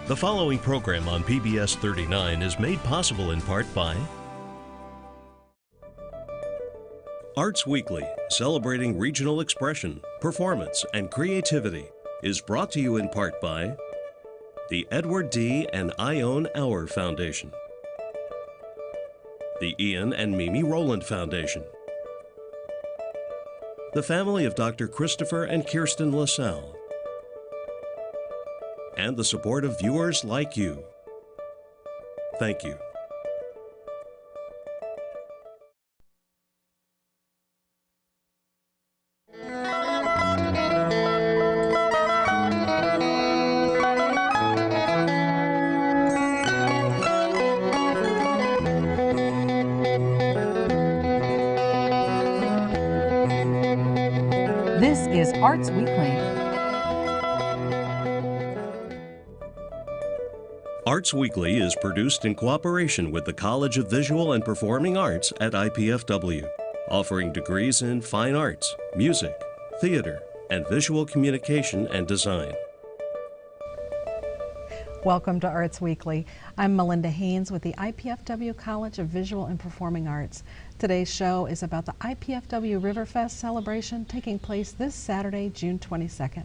The following program on PBS 39 is made possible in part by Arts Weekly, celebrating regional expression, performance, and creativity, is brought to you in part by the Edward D. and Ione Auer Foundation, the Ian and Mimi Rowland Foundation, the family of Dr. Christopher and Kirsten LaSalle, and the support of viewers like you. Thank you. This is Arts Weekly. Arts Weekly is produced in cooperation with the College of Visual and Performing Arts at IPFW, offering degrees in fine arts, music, theater, and visual communication and design. Welcome to Arts Weekly. I'm Melinda Haynes with the IPFW College of Visual and Performing Arts. Today's show is about the IPFW RiverFest celebration taking place this Saturday, June 22nd.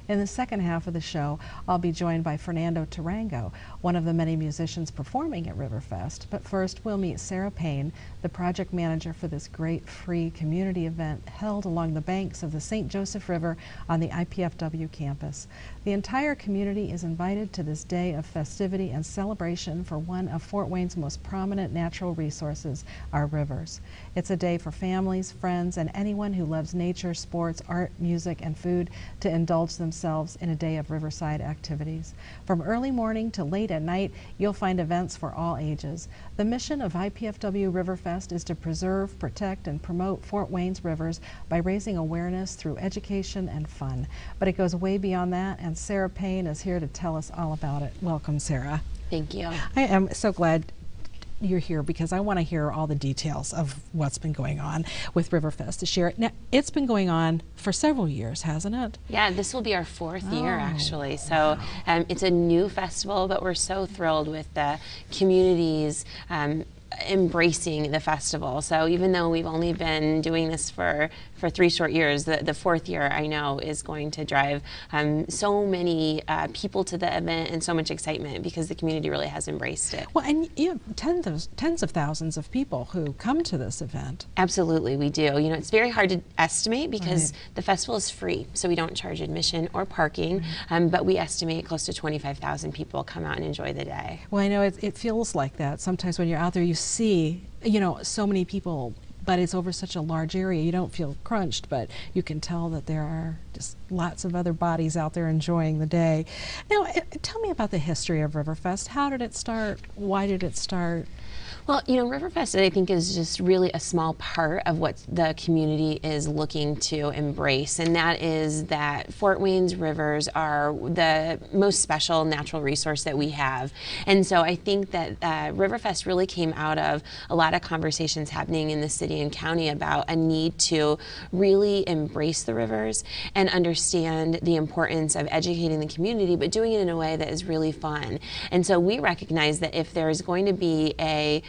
In the second half of the show, I'll be joined by Fernando Tarango, one of the many musicians performing at RiverFest. But first, we'll meet Sarah Payne, the project manager for this great free community event held along the banks of the St. Joseph River on the IPFW campus. The entire community is invited to this day of festivity and celebration for one of Fort Wayne's most prominent natural resources, our rivers. It's a day for families, friends, and anyone who loves nature, sports, art, music, and food to indulge themselves in a day of riverside activities. From early morning to late at night, you'll find events for all ages. The mission of IPFW RiverFest is to preserve, protect, and promote Fort Wayne's rivers by raising awareness through education and fun. But it goes way beyond that, and Sarah Payne is here to tell us all about it. Welcome, Sarah. Thank you. I am so glad you're here because I want to hear all the details of what's been going on with RiverFest this year. Now, it's been going on for several years, hasn't it? Yeah, this will be our fourth year actually. So it's a new festival, but we're so thrilled with the community's embracing the festival. So even though we've only been doing this for 3 short years, the fourth year I know is going to drive so many people to the event and so much excitement because the community really has embraced it. Well, and you have tens of thousands of people who come to this event. Absolutely, we do. You know, it's very hard to estimate because the festival is free, so we don't charge admission or parking, but we estimate close to 25,000 people come out and enjoy the day. Well, I know it feels like that. Sometimes when you're out there, you see, you know, so many people, but it's over such a large area. You don't feel crunched, but you can tell that there are just lots of other bodies out there enjoying the day. Now, tell me about the history of RiverFest. How did it start? Why did it start? Well, you know, RiverFest, I think, is just really a small part of what the community is looking to embrace, and that is that Fort Wayne's rivers are the most special natural resource that we have. And so I think that RiverFest really came out of a lot of conversations happening in the city and county about a need to really embrace the rivers and understand the importance of educating the community, but doing it in a way that is really fun. And so we recognize that if there is going to be a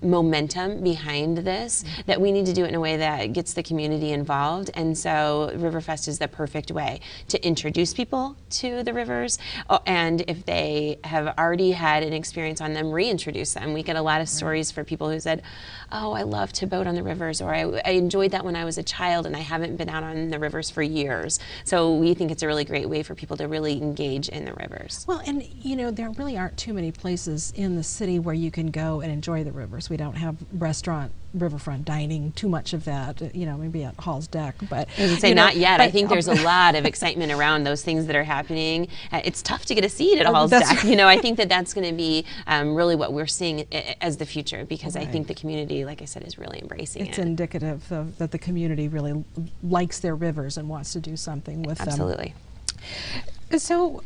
momentum behind this, that we need to do it in a way that gets the community involved. And so RiverFest is the perfect way to introduce people to the rivers, and if they have already had an experience on them, reintroduce them. We get a lot of stories for people who said, oh, I love to boat on the rivers, or I enjoyed that when I was a child and I haven't been out on the rivers for years. So we think it's a really great way for people to really engage in the rivers. Well, and you know, there really aren't too many places in the city where you can go and enjoy the rivers. We don't have riverfront dining, too much of that, you know, maybe at Hall's Deck, but I would say not yet. I think there's a lot of excitement around those things that are happening. It's tough to get a seat at Hall's Deck. You know, I think that that's going to be really what we're seeing as the future, because I think the community, like I said, is really embracing it. It's indicative of that the community really likes their rivers and wants to do something with them. Absolutely. So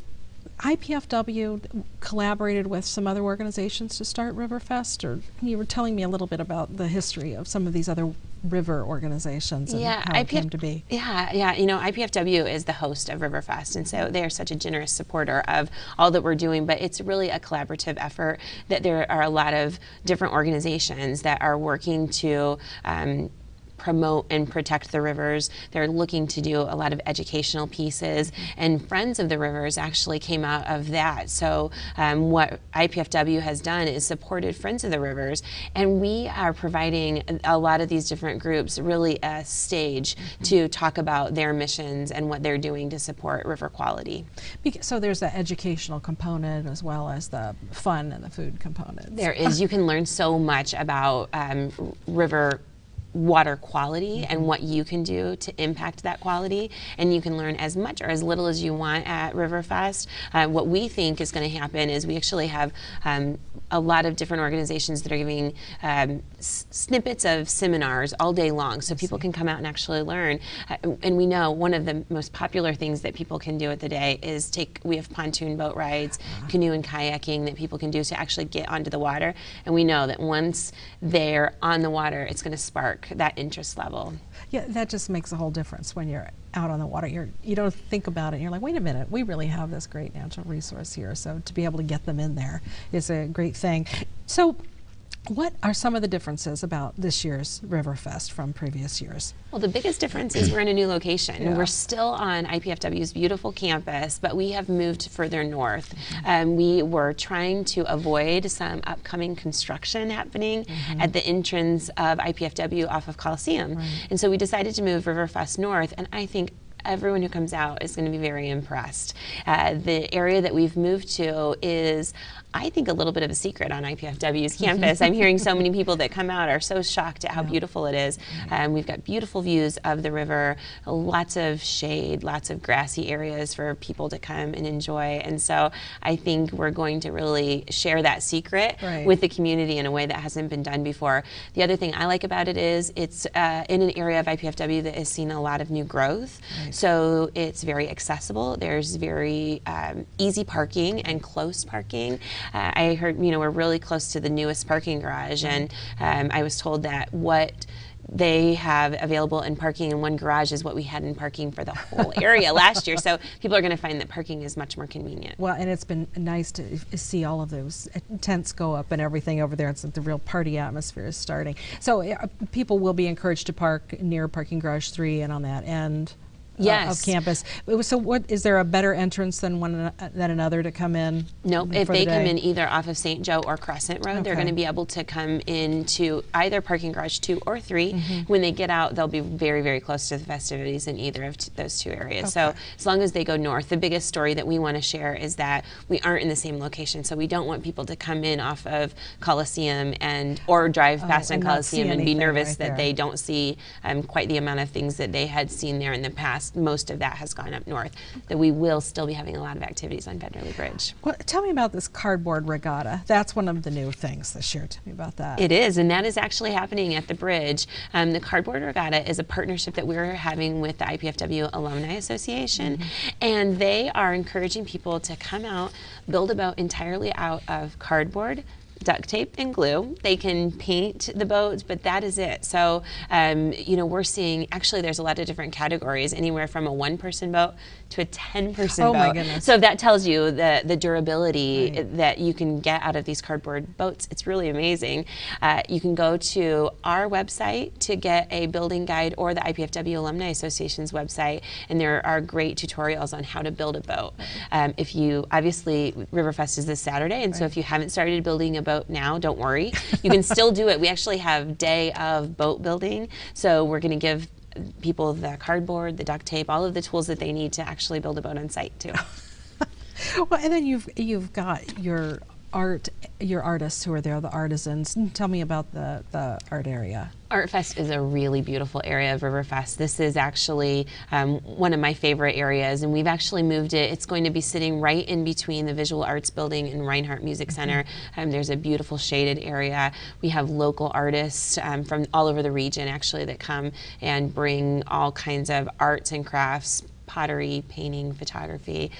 IPFW collaborated with some other organizations to start RiverFest, or you were telling me a little bit about the history of some of these other river organizations and how it came to be. Yeah. You know, IPFW is the host of RiverFest, and so they are such a generous supporter of all that we're doing, but it's really a collaborative effort that there are a lot of different organizations that are working to promote and protect the rivers. They're looking to do a lot of educational pieces, and Friends of the Rivers actually came out of that. So what IPFW has done is supported Friends of the Rivers, and we are providing a lot of these different groups really a stage to talk about their missions and what they're doing to support river quality. So there's the educational component as well as the fun and the food component. There is. You can learn so much about river water quality and what you can do to impact that quality, and you can learn as much or as little as you want at RiverFest. What we think is going to happen is we actually have a lot of different organizations that are giving snippets of seminars all day long, so people can come out and actually learn. And we know one of the most popular things that people can do at the day is we have pontoon boat rides, canoe and kayaking that people can do to actually get onto the water, and we know that once they're on the water, it's going to spark that interest level. Yeah, that just makes a whole difference when you're out on the water. You don't think about it, and you're like, wait a minute, we really have this great natural resource here, so to be able to get them in there is a great thing. So what are some of the differences about this year's RiverFest from previous years? Well, the biggest difference is we're in a new location. Yeah. We're still on IPFW's beautiful campus, but we have moved further north. We were trying to avoid some upcoming construction happening at the entrance of IPFW off of Coliseum. And so we decided to move RiverFest north, and I think everyone who comes out is going to be very impressed. The area that we've moved to is, I think, a little bit of a secret on IPFW's campus. I'm hearing so many people that come out are so shocked at how beautiful it is. We've got beautiful views of the river, lots of shade, lots of grassy areas for people to come and enjoy. And so I think we're going to really share that secret with the community in a way that hasn't been done before. The other thing I like about it is it's in an area of IPFW that has seen a lot of new growth. So it's very accessible. There's very easy parking and close parking. I heard, we're really close to the newest parking garage, and I was told that what they have available in parking in one garage is what we had in parking for the whole area last year. So people are going to find that parking is much more convenient. Well, and it's been nice to see all of those tents go up and everything over there. It's like the real party atmosphere is starting. So people will be encouraged to park near parking garage 3 and on that end. Of campus. So what, is there a better entrance than another to come in? Nope. If they come in either off of St. Joe or Crescent Road, they're going to be able to come into either parking garage 2 or 3. When they get out, they'll be very, very close to the festivities in either of those two areas. So as long as they go north, the biggest story that we want to share is that we aren't in the same location. So we don't want people to come in off of Coliseum or drive past on Coliseum and be nervous that they don't see quite the amount of things that they had seen there in the past. Most of that has gone up north. That we will still be having a lot of activities on Federally Bridge. Well, tell me about this cardboard regatta. That's one of the new things this year. Tell me about that. It is, and that is actually happening at the bridge. The cardboard regatta is a partnership that we're having with the IPFW Alumni Association, and they are encouraging people to come out, build a boat entirely out of cardboard, duct tape and glue. They can paint the boats, but that is it. So, we're seeing, actually there's a lot of different categories, anywhere from a 1-person boat to a 10-person boat. My goodness. So that tells you the durability that you can get out of these cardboard boats. It's really amazing. You can go to our website to get a building guide, or the IPFW Alumni Association's website, and there are great tutorials on how to build a boat. Obviously RiverFest is this Saturday, and so if you haven't started building a boat now, don't worry. You can still do it. We actually have day of boat building, so we're going to give people the cardboard, the duct tape, all of the tools that they need to actually build a boat on site too. Well, and then you've got your artists who are there, the artisans. Tell me about the art area. ArtFest is a really beautiful area of RiverFest. This is actually one of my favorite areas, and we've actually moved it. It's going to be sitting right in between the Visual Arts Building and Reinhardt Music Center. There's a beautiful shaded area. We have local artists from all over the region actually that come and bring all kinds of arts and crafts, pottery, painting, photography,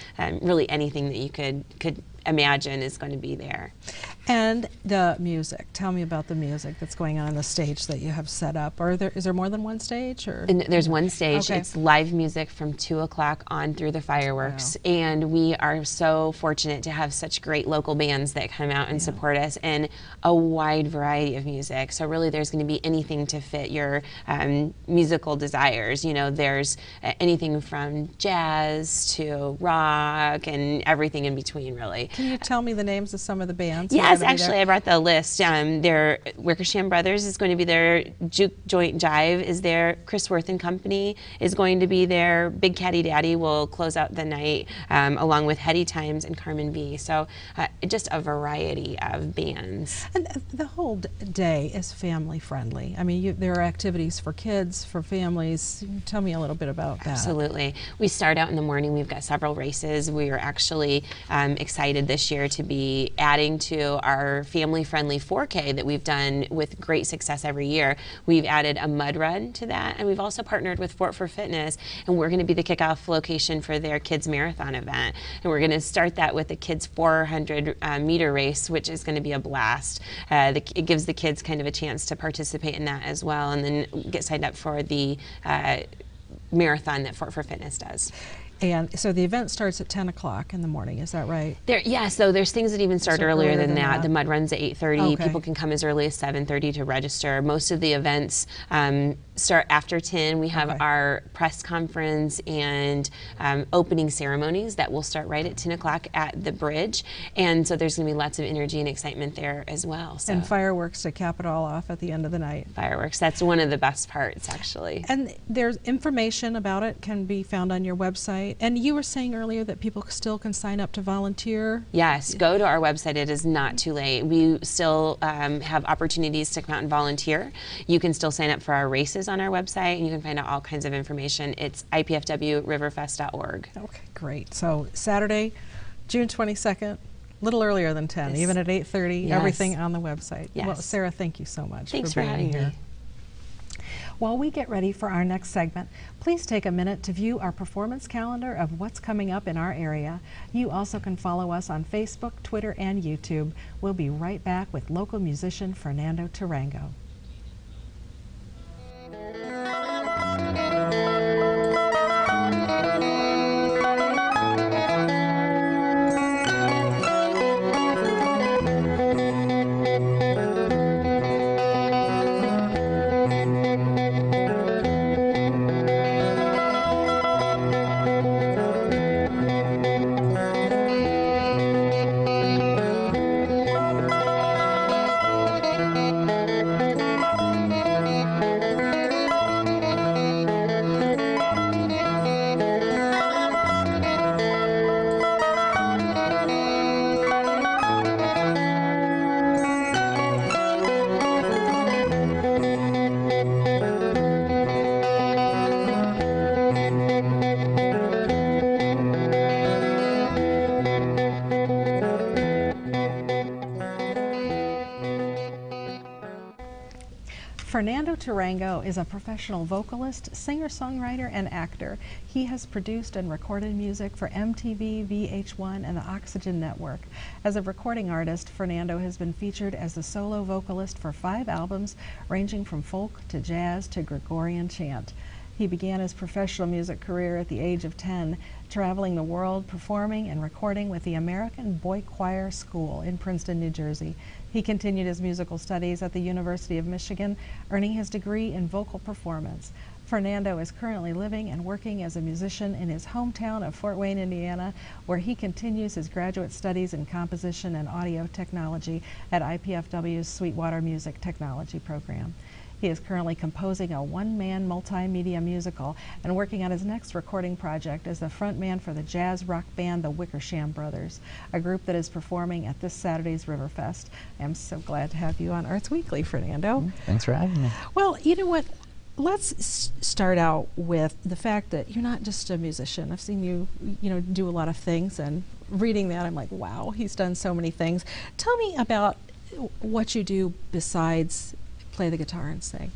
really anything that you could imagine is going to be there. And the music. Tell me about the music that's going on the stage that you have set up. Is there more than one stage? Or? And there's one stage. Okay. It's live music from 2 o'clock on through the fireworks. Wow. And we are so fortunate to have such great local bands that come out and support us in a wide variety of music. So really there's going to be anything to fit your musical desires. You know, there's anything from jazz to rock and everything in between, really. Can you tell me the names of some of the bands? Yes, actually, I brought the list. Their Wickersham Brothers is going to be there. Juke Joint Jive is there. Chris Worth and Company is going to be there. Big Caddy Daddy will close out the night, along with Heady Times and Carmen V. So just a variety of bands. And the whole day is family friendly. I mean, there are activities for kids, for families. Tell me a little bit about that. Absolutely. We start out in the morning. We've got several races. We are actually excited this year to be adding to our family-friendly 4K that we've done with great success every year. We've added a mud run to that, and we've also partnered with Fort for Fitness, and we're going to be the kickoff location for their kids marathon event. And we're going to start that with the kids 400 meter race, which is going to be a blast. It gives the kids kind of a chance to participate in that as well, and then get signed up for the marathon that Fort for Fitness does. And so the event starts at 10 o'clock in the morning, is that right? So there's things that even start earlier than that. The mud run's at 8:30. Okay. People can come as early as 7:30 to register. Most of the events start after 10. We have our press conference and opening ceremonies that will start right at 10 o'clock at the bridge. And so there's going to be lots of energy and excitement there as well. So. And fireworks to cap it all off at the end of the night. Fireworks, that's one of the best parts, actually. And there's information about it can be found on your website. And you were saying earlier that people still can sign up to volunteer? Yes, go to our website. It is not too late. We still have opportunities to come out and volunteer. You can still sign up for our races on our website, and you can find out all kinds of information. It's IPFW RiverFest.org. Okay, great. So Saturday, June 22nd, a little earlier than 10, even at 8:30, everything on the website. Yes. Well, Sarah, thank you so much Thanks for for being having here. me. While we get ready for our next segment, please take a minute to view our performance calendar of what's coming up in our area. You also can follow us on Facebook, Twitter, and YouTube. We'll be right back with local musician Fernando Tarango. Fernando Tarango is a professional vocalist, singer-songwriter, and actor. He has produced and recorded music for MTV, VH1, and the Oxygen Network. As a recording artist, Fernando has been featured as the solo vocalist for 5 albums, ranging from folk to jazz to Gregorian chant. He began his professional music career at the age of 10, traveling the world, performing and recording with the American Boy Choir School in Princeton, New Jersey. He continued his musical studies at the University of Michigan, earning his degree in vocal performance. Fernando is currently living and working as a musician in his hometown of Fort Wayne, Indiana, where he continues his graduate studies in composition and audio technology at IPFW's Sweetwater Music Technology program. He is currently composing a one-man multimedia musical and working on his next recording project as the frontman for the jazz rock band the Wickersham Brothers, a group that is performing at this Saturday's RiverFest. I'm so glad to have you on Arts Weekly, Fernando. Thanks for having me. Well, you know what? Let's start out with the fact that you're not just a musician. I've seen you, do a lot of things, and reading that, I'm like, wow, he's done so many things. Tell me about what you do besides play the guitar and sing.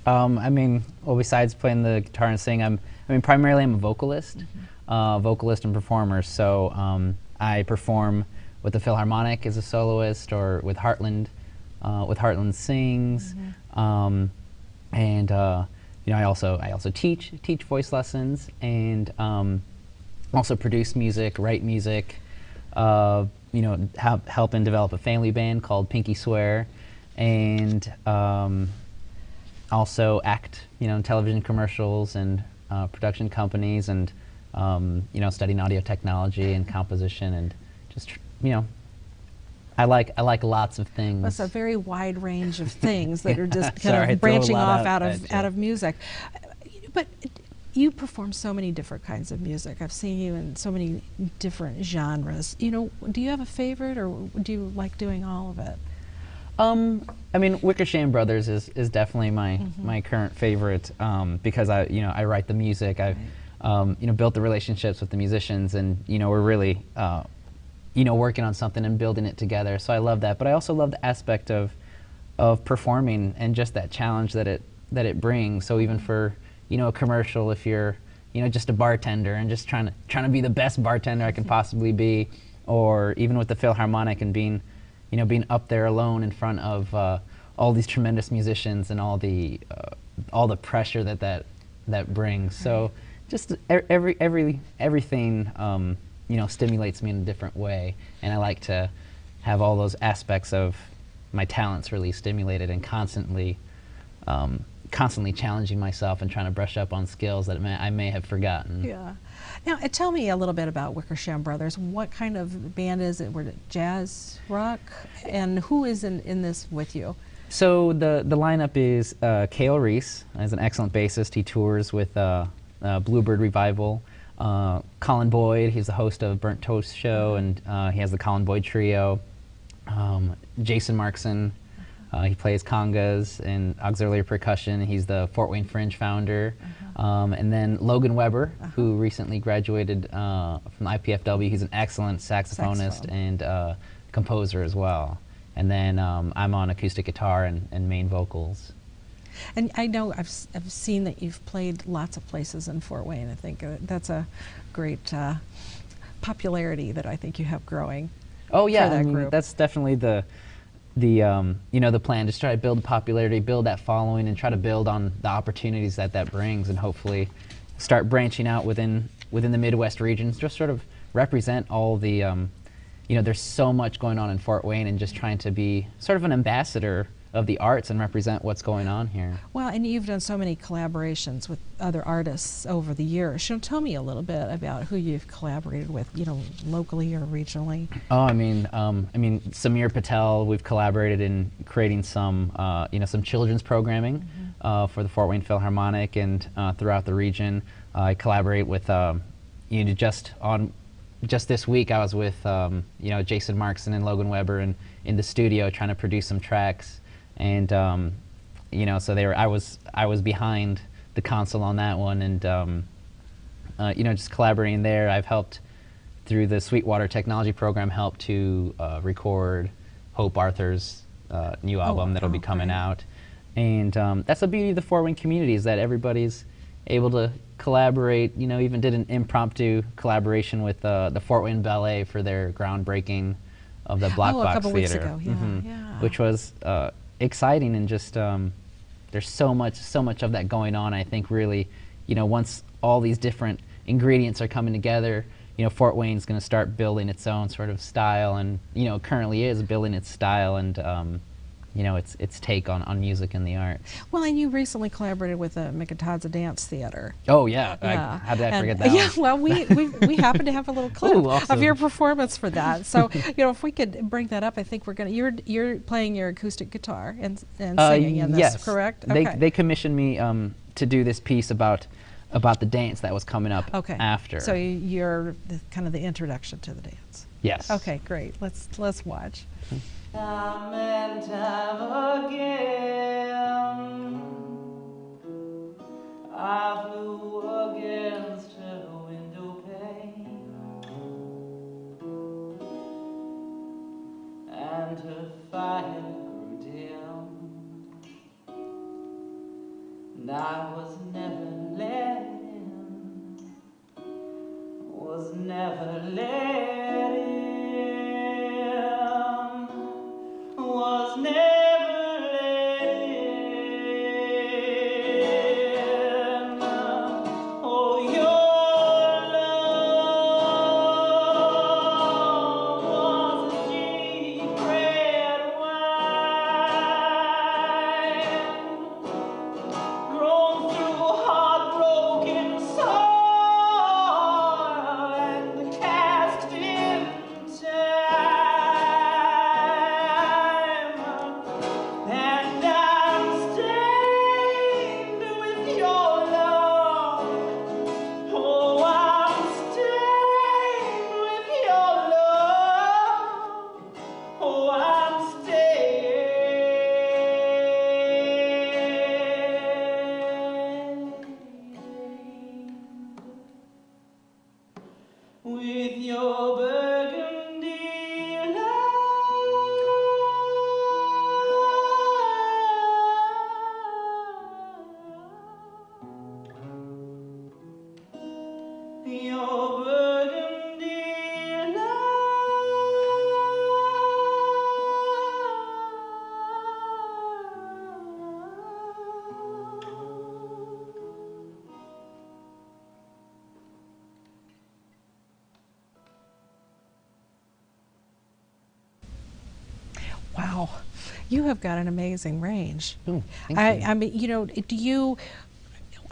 Well, besides playing the guitar and sing, I'm I mean, primarily I'm a vocalist, vocalist and performer. So I perform with the Philharmonic as a soloist, or with Heartland Sings, and you know, I also teach voice lessons, and also produce music, write music. You know, help and develop a family band called Pinky Swear, and also act, you know, in television commercials and production companies, and you know, studying audio technology and composition, and just, you know, I like lots of things. That's a very wide range of things that are just kind Sorry, of branching off out of music. But you perform so many different kinds of music. I've seen you in so many different genres. You know, do you have a favorite, or do you like doing all of it? I mean, Wickersham Brothers is definitely my current favorite, because I write the music. I've you know, built the relationships with the musicians, and you know, we're really you know, working on something and building it together. So I love that. But I also love the aspect of performing, and just that challenge that it brings. So even for, you know, a commercial, if you're, you know, just a bartender and just trying to be the best bartender I can possibly be, or even with the Philharmonic and being up there alone in front of all these tremendous musicians, and all the pressure that brings. So just everything you know, stimulates me in a different way, and I like to have all those aspects of my talents really stimulated, and constantly challenging myself and trying to brush up on skills that I may have forgotten. Yeah. Now, tell me a little bit about Wickersham Brothers. What kind of band is it? Were it jazz, rock, and who is in this with you? So the lineup is Cale Reese is an excellent bassist. He tours with Bluebird Revival. Colin Boyd, he's the host of Burnt Toast Show, and he has the Colin Boyd Trio. Jason Markson, he plays congas and auxiliary percussion. He's the Fort Wayne Fringe founder. And then Logan Weber, who recently graduated from IPFW. He's an excellent saxophonist and composer as well. And then I'm on acoustic guitar and main vocals. And I know I've seen that you've played lots of places in Fort Wayne. I think that's a great popularity that I think you have growing. Oh yeah, for that I mean, group. that's definitely the you know, the plan. Just try to build the popularity, build that following, and try to build on the opportunities that brings, and hopefully start branching out within the Midwest regions. Just sort of represent all the you know, there's so much going on in Fort Wayne, and just trying to be sort of an ambassador of the arts and represent what's going on here. Well, and you've done so many collaborations with other artists over the years. So tell me a little bit about who you've collaborated with, you know, locally or regionally. Oh, I mean, Samir Patel. We've collaborated in creating some, you know, some children's programming for the Fort Wayne Philharmonic and throughout the region. I collaborate with, you know, just this week I was with, you know, Jason Markson and Logan Weber in the studio trying to produce some tracks. And you know, so I was behind the console on that one, and you know, just collaborating there. I've helped through the Sweetwater Technology Program, helped to record Hope Arthur's new album that'll be coming out, and that's the beauty of the Fort Wayne community, is that everybody's able to collaborate. You know, even did an impromptu collaboration with the Fort Wayne Ballet for their groundbreaking of the Black Box a couple Theater, weeks ago, yeah. which was exciting, and just there's so much of that going on. I think really, you know, once all these different ingredients are coming together, you know, Fort Wayne's going to start building its own sort of style, and you know, currently is building its style, and you know, its take on music and the arts. Well, and you recently collaborated with the McIntosh's Dance Theater. Oh yeah, how did I forget that? Yeah, one? well, we happen to have a little clip Ooh, awesome. of your performance for that. So, you know, if we could bring that up, I think we're gonna. You're playing your acoustic guitar and singing in this, yes. correct? They commissioned me to do this piece about the dance that was coming up after. So you're kind of the introduction to the dance. Yes. Okay, great. Let's watch. Time and time again, I flew against her window pane, and her fire grew dim, and I was never letting was never let in, was never let in. Oh, your love was a cheap red wine, grown through heartbroken soil and cast in time. And I'm stained with your love. Oh, I'm stained with your love. Oh, I'm stained with your burgundy love. Your burgundy love. Wow, you have got an amazing range. Ooh, thank you. I mean, you know, do you?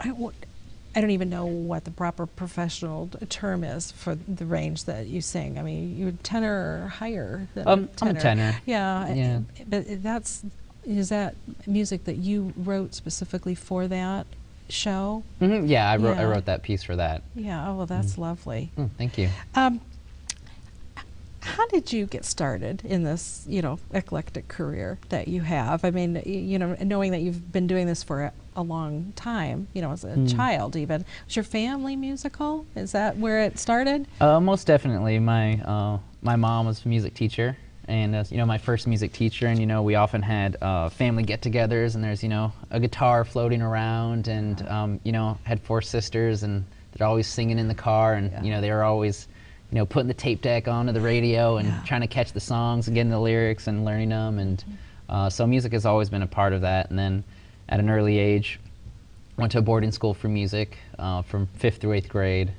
I don't even know what the proper professional term is for the range that you sing. I mean, you're tenor or higher than I'm a tenor. Yeah, Yeah. but is that music that you wrote specifically for that show? Yeah, I Yeah. wrote that piece for that. Yeah. Oh, well, that's lovely. Thank you. How did you get started in this, you know, eclectic career that you have? I mean, you know, knowing that you've been doing this for a long time, you know, as a child even. Was your family musical? Is that where it started? Most definitely. My mom was a music teacher, and you know, my first music teacher, and you know, we often had family get-togethers, and there's, you know, a guitar floating around, and you know, had 4 sisters, and they're always singing in the car, and you know, they were always, you know, putting the tape deck onto the radio and trying to catch the songs and getting the lyrics and learning them, and so music has always been a part of that. And then at an early age, went to a boarding school for music from 5th through 8th grade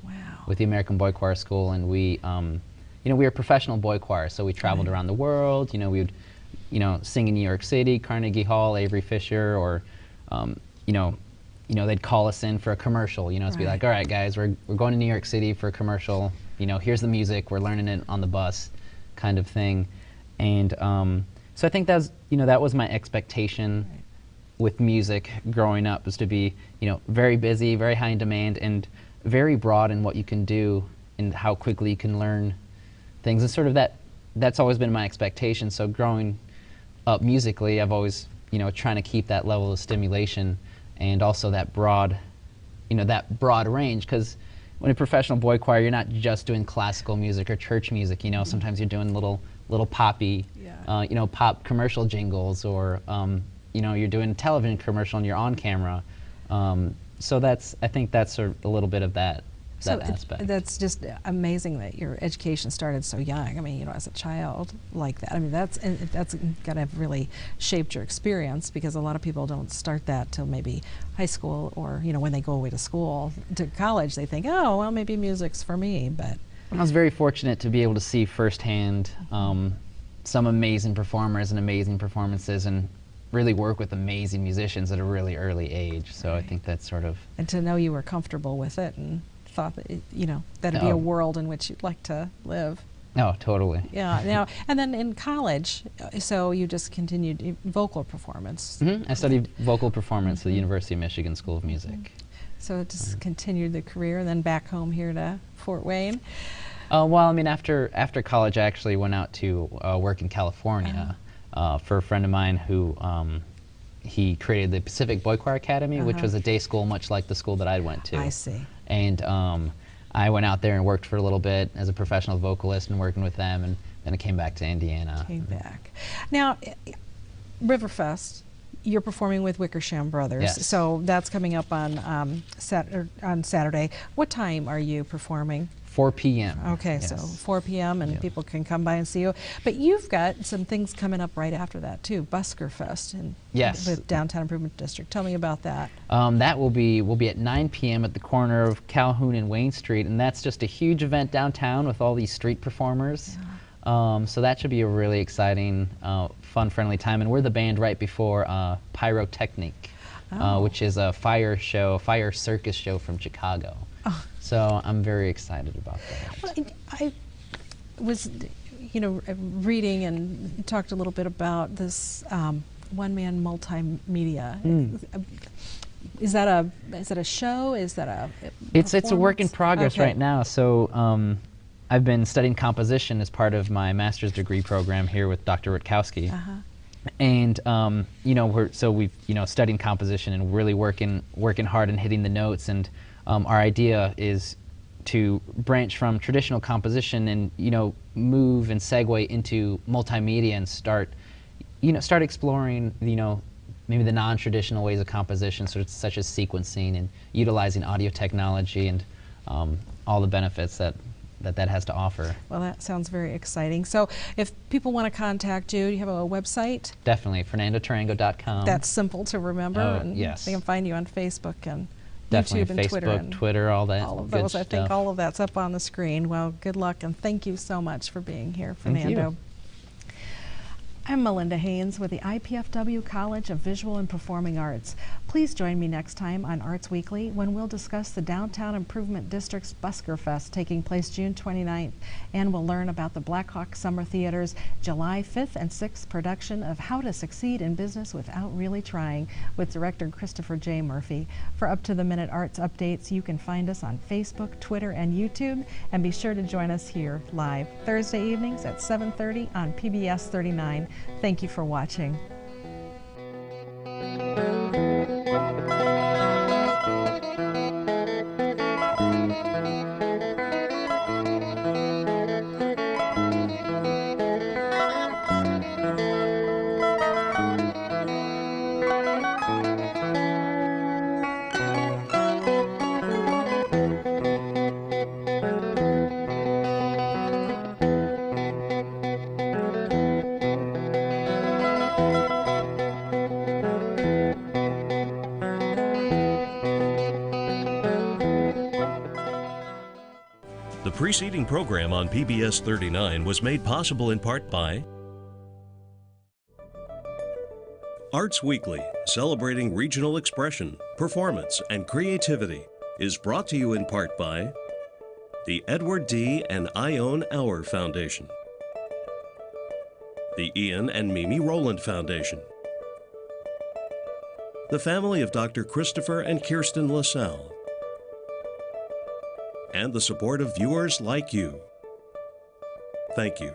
with the American Boy Choir School, and we, you know, we were a professional boy choir, so we traveled around the world. You know, we would, you know, sing in New York City, Carnegie Hall, Avery Fisher, or, you know, they'd call us in for a commercial. You know, to be like, all right, guys, we're going to New York City for a commercial. You know, here's the music, we're learning it on the bus, kind of thing. And so I think that's, you know, that was my expectation with music growing up, was to be, you know, very busy, very high in demand, and very broad in what you can do and how quickly you can learn things. And sort of that's always been my expectation. So growing up musically, I've always, you know, trying to keep that level of stimulation and also that broad, you know, that broad range, because when a professional boy choir, you're not just doing classical music or church music. You know, sometimes you're doing little poppy, you know, pop commercial jingles, or you know, you're doing a television commercial and you're on camera. So I think that's a little bit of that aspect. That's just amazing that your education started so young. I mean, you know, as a child like that. I mean, that's got to have really shaped your experience, because a lot of people don't start that till maybe high school, or, you know, when they go away to school, to college, they think, oh, well, maybe music's for me. But I was very fortunate to be able to see firsthand some amazing performers and amazing performances, and really work with amazing musicians at a really early age. So I think that's sort of... And to know you were comfortable with it and thought that, you know, that'd be a world in which you'd like to live. Oh, totally. Yeah. Now, and then in college, so you just continued vocal performance. I studied vocal performance at the University of Michigan School of Music. So it just continued the career, and then back home here to Fort Wayne. Well, I mean, after college, I actually went out to work in California for a friend of mine who he created the Pacific Boy Choir Academy, which was a day school much like the school that I went to. I see. And I went out there and worked for a little bit as a professional vocalist and working with them, and then I came back to Indiana. Came back. Now, RiverFest, you're performing with Wickersham Brothers. Yes. So that's coming up on Saturday. What time are you performing? 4 p.m. Okay, Yes. so 4 p.m. and Yep. people can come by and see you. But you've got some things coming up right after that too, Busker Fest Yes. with Downtown Improvement District. Tell me about that. That will be at 9 p.m. at the corner of Calhoun and Wayne Street, and that's just a huge event downtown with all these street performers. So that should be a really exciting, fun, friendly time. And we're the band right before Pyrotechnic, which is a fire circus show from Chicago. Oh. So I'm very excited about that. Well, I was, reading and talked a little bit about this one-man multimedia. Is that a show? Is that a It's a work in progress Okay. right now. So I've been studying composition as part of my master's degree program here with Dr. Rutkowski. And we've studying composition and really working hard and hitting the notes. And our idea is to branch from traditional composition and move and segue into multimedia and start exploring maybe the non-traditional ways of composition, such as sequencing and utilizing audio technology and all the benefits that has to offer. Well, that sounds very exciting. So if people want to contact you, do you have a website? Definitely, FernandoTarango.com. That's simple to remember. Oh, and yes. They can find you on Facebook and Definitely YouTube and Facebook, Twitter. And Twitter, all that all of good those. I think stuff. all of that's up on the screen. Well, good luck and thank you so much for being here, Thank Fernando. you. I'm Melinda Haynes with the IPFW College of Visual and Performing Arts. Please join me next time on Arts Weekly when we'll discuss the Downtown Improvement District's Busker Fest taking place June 29th, and we'll learn about the Black Hawk Summer Theater's July 5th and 6th production of How to Succeed in Business Without Really Trying with director Christopher J. Murphy. For up-to-the-minute arts updates, you can find us on Facebook, Twitter, and YouTube, and be sure to join us here live Thursday evenings at 7:30 on PBS 39. Thank you for watching. The preceding program on PBS 39 was made possible in part by Arts Weekly, celebrating regional expression, performance, and creativity, is brought to you in part by the Edward D. and Ione Auer Foundation, the Ian and Mimi Rowland Foundation, the family of Dr. Christopher and Kirsten LaSalle, and the support of viewers like you. Thank you.